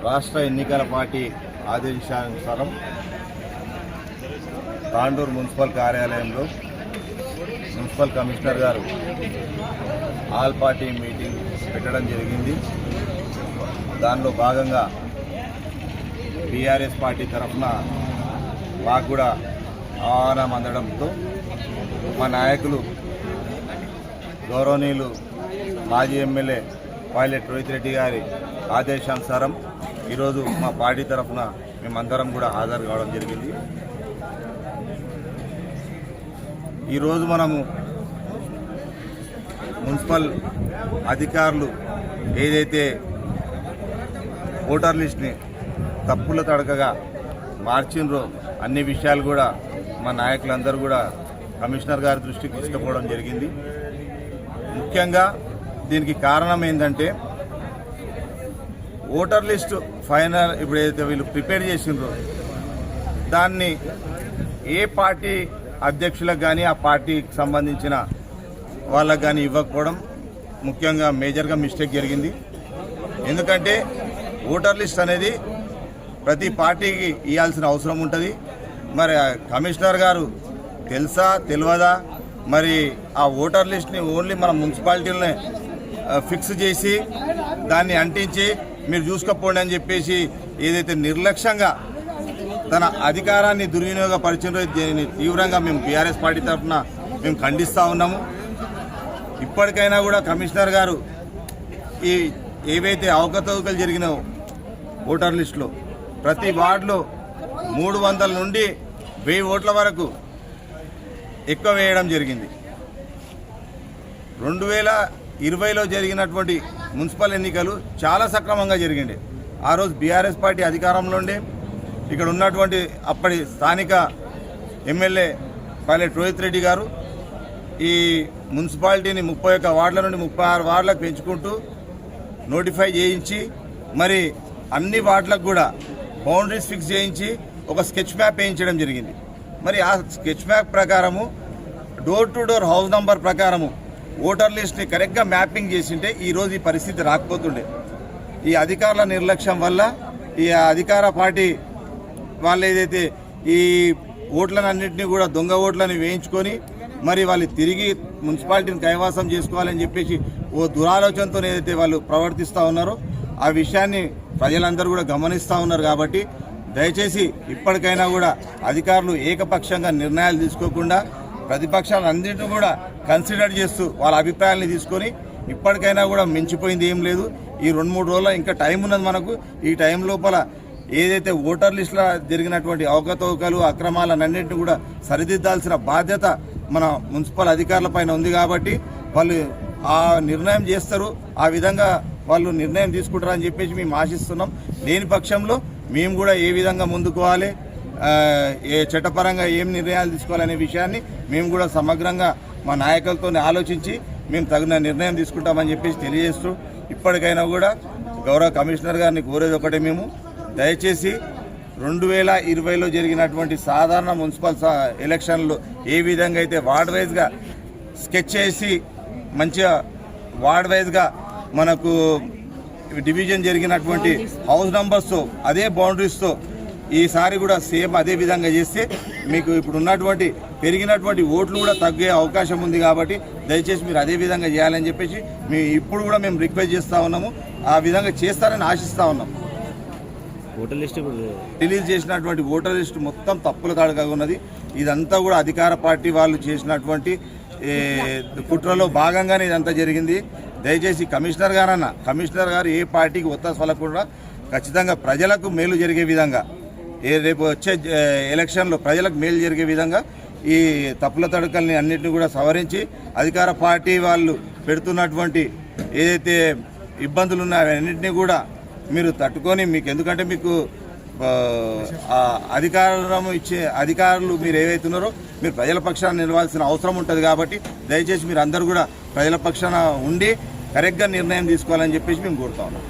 రాష్ట్ర ఎన్నికల పార్టీ ఆదేశానుసారం తాండూరు మున్సిపల్ కార్యాలయంలో మున్సిపల్ కమిషనర్ గారు ఆల్ పార్టీ మీటింగ్ పెట్టడం జరిగింది. దానిలో భాగంగా బీఆర్ఎస్ పార్టీ తరఫున మాకు కూడా ఆహ్వానం అందడంతో మా నాయకులు గౌరవనీయులు మాజీ ఎమ్మెల్యే పైలట్ రోహిత్ రెడ్డి గారి ఆదేశానుసారం ఈరోజు మా పార్టీ తరఫున మేమందరం కూడా హాజరు కావడం జరిగింది. ఈరోజు మనము మున్సిపల్ అధికారులు ఏదైతే ఓటర్ లిస్ట్ని తప్పుల తడకగా మార్చిండ్రో అన్ని విషయాలు కూడా మా నాయకులందరూ కూడా కమిషనర్ గారి దృష్టికి తీసుకుపోవడం జరిగింది. ముఖ్యంగా దీనికి కారణం ఏంటంటే ఓటర్ లిస్టు ఫైనల్ ఇప్పుడు ఏదైతే వీళ్ళు ప్రిపేర్ చేసిండ్రో దాన్ని ఏ పార్టీ అధ్యక్షులకు కానీ ఆ పార్టీకి సంబంధించిన వాళ్ళకు కానీ ఇవ్వకపోవడం ముఖ్యంగా మేజర్గా మిస్టేక్ జరిగింది. ఎందుకంటే ఓటర్ లిస్ట్ అనేది ప్రతి పార్టీకి ఇవ్వాల్సిన అవసరం ఉంటుంది. మరి కమిషనర్ గారు తెలుసా తెలియదా మరి ఆ ఓటర్ లిస్ట్ని ఓన్లీ మన మున్సిపాలిటీలనే ఫిక్స్ చేసి దాన్ని అంటించి మీరు చూసుకోపోండి అని చెప్పేసి ఏదైతే నిర్లక్ష్యంగా తన అధికారాన్ని దుర్వినియోగపరిచినో దీనిని తీవ్రంగా మేము బీఆర్ఎస్ పార్టీ తరఫున మేము ఖండిస్తూ ఉన్నాము. ఇప్పటికైనా కూడా కమిషనర్ గారు ఈ ఏవైతే అవకతవకలు జరిగినాయో ఓటర్ లిస్టులో ప్రతి వార్డులో 300 నుండి 1000 ఓట్ల వరకు ఎక్కువ వేయడం జరిగింది. 2020లో జరిగినటువంటి మున్సిపల్ ఎన్నికలు చాలా సక్రమంగా జరిగింది. ఆ రోజు బీఆర్ఎస్ పార్టీ అధికారంలో ఉండే ఇక్కడ ఉన్నటువంటి అప్పటి స్థానిక ఎమ్మెల్యే పైలట్ రోహిత్ రెడ్డి గారు ఈ మున్సిపాలిటీని 31 వార్డుల నుండి 36 వార్డులకు పెంచుకుంటూ నోటిఫై చేయించి మరి అన్ని వార్డులకు కూడా బౌండరీస్ ఫిక్స్ చేయించి ఒక స్కెచ్ మ్యాప్ వేయించడం జరిగింది. మరి ఆ స్కెచ్ మ్యాప్ ప్రకారము door to door house number ప్రకారము ఓటర్ లిస్ట్ని కరెక్ట్గా మ్యాపింగ్ చేసింటే ఈరోజు ఈ పరిస్థితి రాకపోతుండే. ఈ అధికారుల నిర్లక్ష్యం వల్ల ఈ అధికార పార్టీ వాళ్ళు ఏదైతే ఈ ఓట్లన్నింటినీ కూడా దొంగ ఓట్లని వేయించుకొని మరి వాళ్ళు తిరిగి మున్సిపాలిటీని కైవాసం చేసుకోవాలని చెప్పేసి ఓ దురాలోచనతో ఏదైతే వాళ్ళు ప్రవర్తిస్తూ ఉన్నారో ఆ విషయాన్ని ప్రజలందరూ కూడా గమనిస్తూ ఉన్నారు. కాబట్టి దయచేసి ఇప్పటికైనా కూడా అధికారులు ఏకపక్షంగా నిర్ణయాలు తీసుకోకుండా ప్రతిపక్షాలన్నింటినీ కూడా కన్సిడర్ చేస్తూ వాళ్ళ అభిప్రాయాలను తీసుకొని ఇప్పటికైనా కూడా మించిపోయింది ఏం లేదు. ఈ 2-3 రోజుల్లో ఇంకా టైం ఉన్నది మనకు. ఈ టైం లోపల ఏదైతే ఓటర్ లిస్టులో జరిగినటువంటి అవకతవకలు అక్రమాలన్నింటినీ కూడా సరిదిద్దాల్సిన బాధ్యత మన మున్సిపల్ అధికారుల పైన ఉంది. కాబట్టి వాళ్ళు ఆ నిర్ణయం చేస్తారు, ఆ విధంగా వాళ్ళు నిర్ణయం తీసుకుంటారని చెప్పేసి మేము ఆశిస్తున్నాం. లేని పక్షంలో మేము కూడా ఏ విధంగా ముందుకోవాలి, ఏ చట్టపరంగా ఏం నిర్ణయాలు తీసుకోవాలనే విషయాన్ని మేము కూడా సమగ్రంగా మా నాయకులతో ఆలోచించి మేము తగిన నిర్ణయం తీసుకుంటామని చెప్పేసి తెలియజేస్తూ ఇప్పటికైనా కూడా గౌరవ కమిషనర్ గారిని కోరేది ఒకటే, మేము దయచేసి 2020లో జరిగినటువంటి సాధారణ మున్సిపల్ ఎలక్షన్లో ఏ విధంగా అయితే వార్డ్ వైజ్గా స్కెచ్ చేసి మంచిగా వార్డ్ వైజ్గా మనకు డివిజన్ జరిగినటువంటి హౌస్ నంబర్స్తో అదే బౌండరీస్తో ఈసారి కూడా సేమ్ అదే విధంగా చేస్తే మీకు ఇప్పుడు ఉన్నటువంటి పెరిగినటువంటి ఓట్లు కూడా తగ్గే అవకాశం ఉంది. కాబట్టి దయచేసి మీరు అదే విధంగా చేయాలని చెప్పేసి ఇప్పుడు కూడా మేము రిక్వెస్ట్ చేస్తూ ఉన్నాము. ఆ విధంగా చేస్తారని ఆశిస్తూ ఉన్నాం. ఓటర్ లిస్ట్ రిలీజ్ చేసినటువంటి ఓటర్ లిస్ట్ మొత్తం తప్పుల తాడుగా ఉన్నది. ఇదంతా కూడా అధికార పార్టీ వాళ్ళు చేసినటువంటి కుట్రలో భాగంగానే ఇదంతా జరిగింది. దయచేసి కమిషనర్ గారు ఏ పార్టీకి ఒత్తాసు పలకుండా ఖచ్చితంగా ప్రజలకు మేలు జరిగే విధంగా రేపు వచ్చే ఎలక్షన్లో ప్రజలకు మేలు జరిగే విధంగా ఈ తప్పుల తడకల్ని అన్నింటినీ కూడా సవరించి అధికార పార్టీ వాళ్ళు పెడుతున్నటువంటి ఏదైతే ఇబ్బందులు ఉన్నాయో అన్నింటినీ కూడా మీరు తట్టుకొని మీకు ఎందుకంటే మీకు అధికారం ఇచ్చే అధికారులు మీరు ఏవైతున్నారో మీరు ప్రజల పక్షాన నిలవాల్సిన అవసరం ఉంటుంది. కాబట్టి దయచేసి మీరు అందరూ కూడా ప్రజల పక్షాన ఉండి కరెక్ట్గా నిర్ణయం తీసుకోవాలని చెప్పేసి మేము కోరుతా ఉన్నాం.